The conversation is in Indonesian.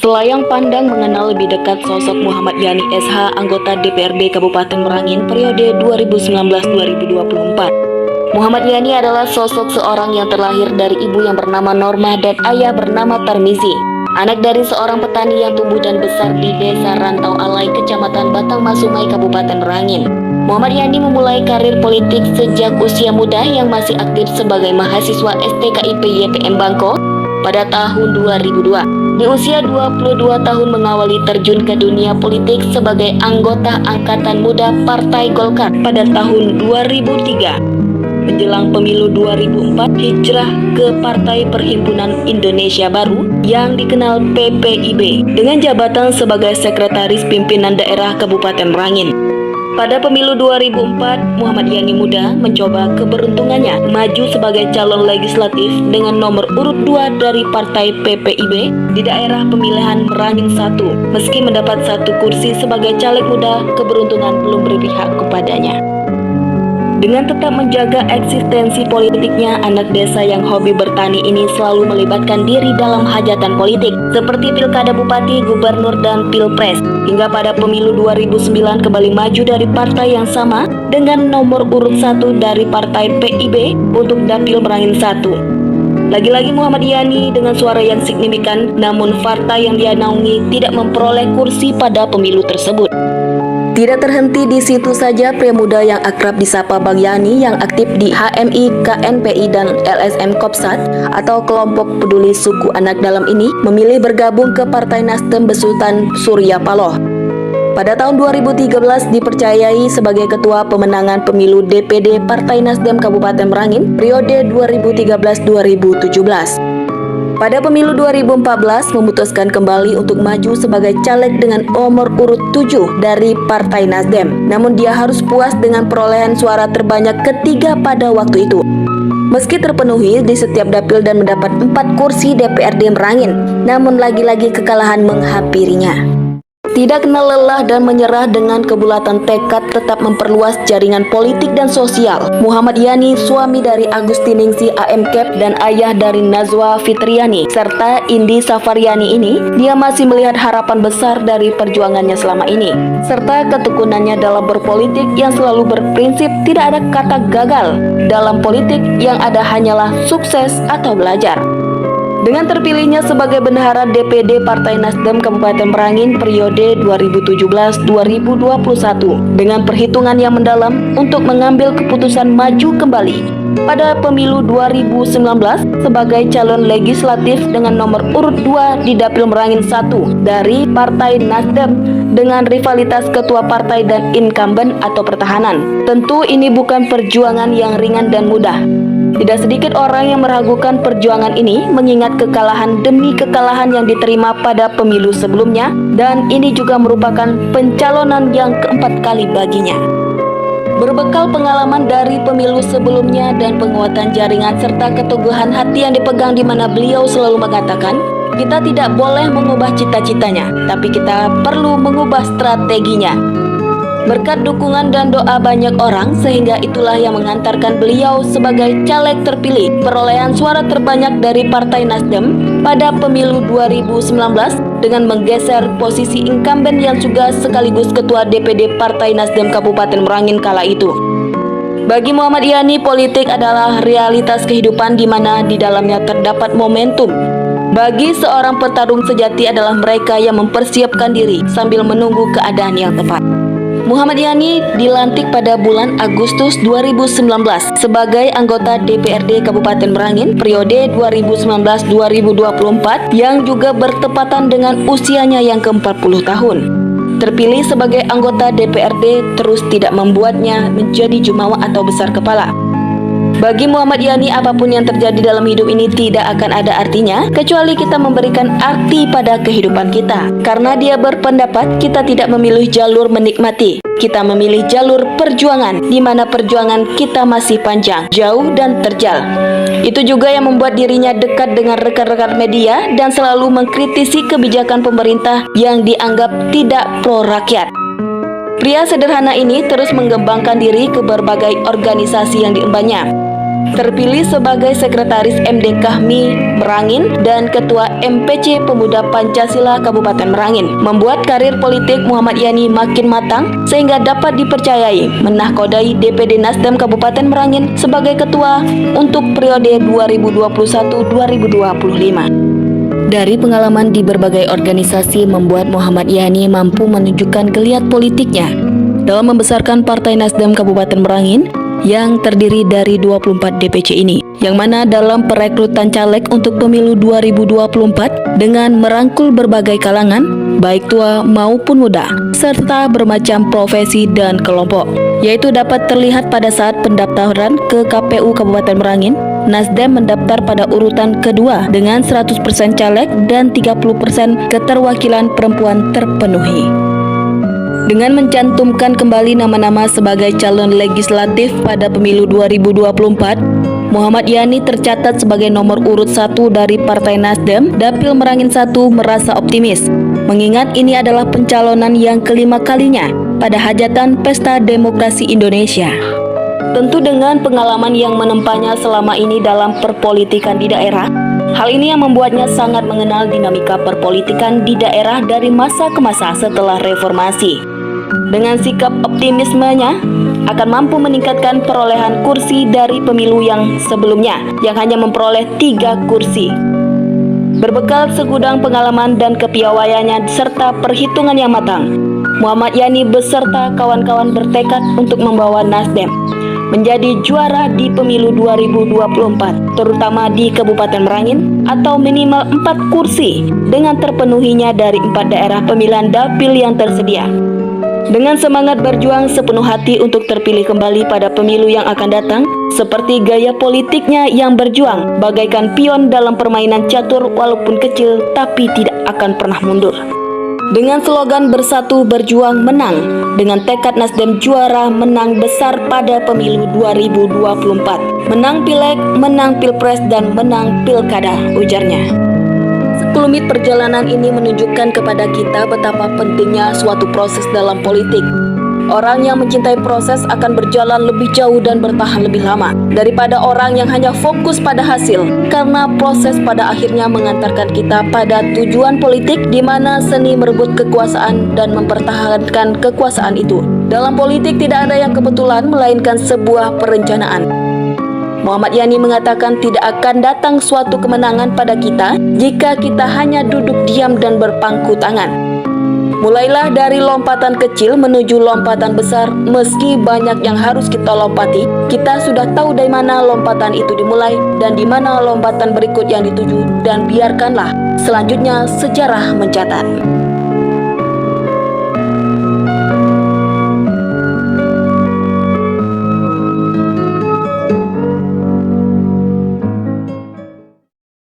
Selayang pandang mengenal lebih dekat sosok Muhammad Yani SH, anggota DPRD Kabupaten Merangin periode 2019-2024. Muhammad Yani adalah sosok seorang yang terlahir dari ibu yang bernama Norma dan ayah bernama Tarmizi. Anak dari seorang petani yang tumbuh dan besar di Desa Rantau Alai, Kecamatan Batang Masumai, Kabupaten Merangin. Muhammad Yani memulai karir politik sejak usia muda yang masih aktif sebagai mahasiswa STKIP YPM Bangko pada tahun 2002. Di usia 22 tahun mengawali terjun ke dunia politik sebagai anggota Angkatan Muda Partai Golkar pada tahun 2003. Menjelang pemilu 2004, hijrah ke Partai Perhimpunan Indonesia Baru yang dikenal PPIB dengan jabatan sebagai Sekretaris Pimpinan Daerah Kabupaten Merangin. Pada pemilu 2004, Muhammad Yani Muda mencoba keberuntungannya maju sebagai calon legislatif dengan nomor urut 2 dari Partai PPIB di daerah pemilihan Merangin 1. Meski mendapat 1 kursi sebagai caleg muda, keberuntungan belum berpihak kepadanya. Dengan tetap menjaga eksistensi politiknya, anak desa yang hobi bertani ini selalu melibatkan diri dalam hajatan politik seperti pilkada bupati, gubernur, dan pilpres. Hingga pada pemilu 2009 kembali maju dari partai yang sama dengan nomor urut 1 dari Partai PIB untuk Dapil Merangin 1. Lagi-lagi Muhammad Yani dengan suara yang signifikan, namun partai yang dia naungi tidak memperoleh kursi pada pemilu tersebut. Tidak terhenti di situ saja, pria muda yang akrab disapa Bang Yani yang aktif di HMI, KNPI, dan LSM Kopsat atau Kelompok Peduli Suku Anak Dalam ini memilih bergabung ke Partai Nasdem besutan Surya Paloh. Pada tahun 2013 dipercayai sebagai Ketua Pemenangan Pemilu DPD Partai Nasdem Kabupaten Merangin periode 2013-2017. Pada pemilu 2014 memutuskan kembali untuk maju sebagai caleg dengan nomor urut 7 dari Partai Nasdem. Namun dia harus puas dengan perolehan suara terbanyak ketiga pada waktu itu. Meski terpenuhi di setiap dapil dan mendapat 4 kursi DPRD Merangin, namun lagi-lagi kekalahan menghampirinya. Tidak kenal lelah dan menyerah, dengan kebulatan tekad tetap memperluas jaringan politik dan sosial. Muhammad Yani, suami dari Agustiningsi AM Cap dan ayah dari Nazwa Fitriani serta Indi Safariani ini, dia masih melihat harapan besar dari perjuangannya selama ini, serta ketekunannya dalam berpolitik yang selalu berprinsip tidak ada kata gagal. Dalam politik yang ada hanyalah sukses atau belajar. Dengan terpilihnya sebagai bendahara DPD Partai Nasdem Kabupaten Merangin periode 2017-2021 dengan perhitungan yang mendalam untuk mengambil keputusan maju kembali pada pemilu 2019 sebagai calon legislatif dengan nomor urut 2 di Dapil Merangin 1 dari Partai Nasdem dengan rivalitas ketua partai dan incumbent atau pertahanan. Tentu ini bukan perjuangan yang ringan dan mudah. Tidak sedikit orang yang meragukan perjuangan ini mengingat kekalahan demi kekalahan yang diterima pada pemilu sebelumnya, dan ini juga merupakan pencalonan yang keempat kali baginya. Berbekal pengalaman dari pemilu sebelumnya dan penguatan jaringan serta keteguhan hati yang dipegang, di mana beliau selalu mengatakan, kita tidak boleh mengubah cita-citanya, tapi kita perlu mengubah strateginya. Berkat dukungan dan doa banyak orang, sehingga itulah yang mengantarkan beliau sebagai caleg terpilih perolehan suara terbanyak dari Partai Nasdem pada pemilu 2019 dengan menggeser posisi incumbent yang juga sekaligus Ketua DPD Partai Nasdem Kabupaten Merangin kala itu. Bagi Muhammad Yani, politik adalah realitas kehidupan di mana di dalamnya terdapat momentum. Bagi seorang petarung sejati adalah mereka yang mempersiapkan diri sambil menunggu keadaan yang tepat. Muhammad Yani dilantik pada bulan Agustus 2019 sebagai anggota DPRD Kabupaten Merangin periode 2019-2024 yang juga bertepatan dengan usianya yang ke-40 tahun. Terpilih sebagai anggota DPRD terus tidak membuatnya menjadi jumawa atau besar kepala. Bagi Muhammad Yani, apapun yang terjadi dalam hidup ini tidak akan ada artinya kecuali kita memberikan arti pada kehidupan kita. Karena dia berpendapat kita tidak memilih jalur menikmati, kita memilih jalur perjuangan, di mana perjuangan kita masih panjang, jauh, dan terjal. Itu juga yang membuat dirinya dekat dengan rekan-rekan media dan selalu mengkritisi kebijakan pemerintah yang dianggap tidak pro rakyat. Pria sederhana ini terus mengembangkan diri ke berbagai organisasi yang diembannya. terpilih sebagai Sekretaris MD Kahmi Merangin dan Ketua MPC Pemuda Pancasila Kabupaten Merangin, membuat karir politik Muhammad Yani makin matang sehingga dapat dipercayai menahkodai DPD Nasdem Kabupaten Merangin sebagai Ketua untuk periode 2021-2025. Dari pengalaman di berbagai organisasi membuat Muhammad Yani mampu menunjukkan geliat politiknya dalam membesarkan Partai Nasdem Kabupaten Merangin yang terdiri dari 24 DPC ini, yang mana dalam perekrutan caleg untuk pemilu 2024 dengan merangkul berbagai kalangan, baik tua maupun muda, serta bermacam profesi dan kelompok, yaitu dapat terlihat pada saat pendaftaran ke KPU Kabupaten Merangin. Nasdem mendaftar pada urutan kedua dengan 100% caleg dan 30% keterwakilan perempuan terpenuhi. Dengan mencantumkan kembali nama-nama sebagai calon legislatif pada pemilu 2024, Muhammad Yani tercatat sebagai nomor urut 1 dari Partai Nasdem. Dapil Merangin 1 merasa optimis, mengingat ini adalah pencalonan yang kelima kalinya pada hajatan Pesta Demokrasi Indonesia. Tentu dengan pengalaman yang menempanya selama ini dalam perpolitikan di daerah, hal ini yang membuatnya sangat mengenal dinamika perpolitikan di daerah dari masa ke masa setelah reformasi. Dengan sikap optimismenya, akan mampu meningkatkan perolehan kursi dari pemilu yang sebelumnya, yang hanya memperoleh 3 kursi. Berbekal segudang pengalaman dan kepiawaiannya serta perhitungan yang matang, Muhammad Yani beserta kawan-kawan bertekad untuk membawa Nasdem menjadi juara di pemilu 2024, terutama di Kabupaten Merangin, atau minimal 4 kursi dengan terpenuhinya dari 4 daerah pemilihan dapil yang tersedia. Dengan semangat berjuang sepenuh hati untuk terpilih kembali pada pemilu yang akan datang, seperti gaya politiknya yang berjuang bagaikan pion dalam permainan catur walaupun kecil tapi tidak akan pernah mundur. Dengan slogan bersatu berjuang menang, dengan tekad Nasdem juara menang besar pada pemilu 2024. Menang pileg, menang pilpres, dan menang pilkada, ujarnya. Sekelumit perjalanan ini menunjukkan kepada kita betapa pentingnya suatu proses dalam politik. Orang yang mencintai proses akan berjalan lebih jauh dan bertahan lebih lama daripada orang yang hanya fokus pada hasil, karena proses pada akhirnya mengantarkan kita pada tujuan politik di mana seni merebut kekuasaan dan mempertahankan kekuasaan itu. Dalam politik tidak ada yang kebetulan, melainkan sebuah perencanaan. Muhammad Yani mengatakan tidak akan datang suatu kemenangan pada kita jika kita hanya duduk diam dan berpangku tangan. Mulailah dari lompatan kecil menuju lompatan besar. Meski banyak yang harus kita lompati, kita sudah tahu dari mana lompatan itu dimulai dan di mana lompatan berikut yang dituju, dan biarkanlah selanjutnya sejarah mencatat.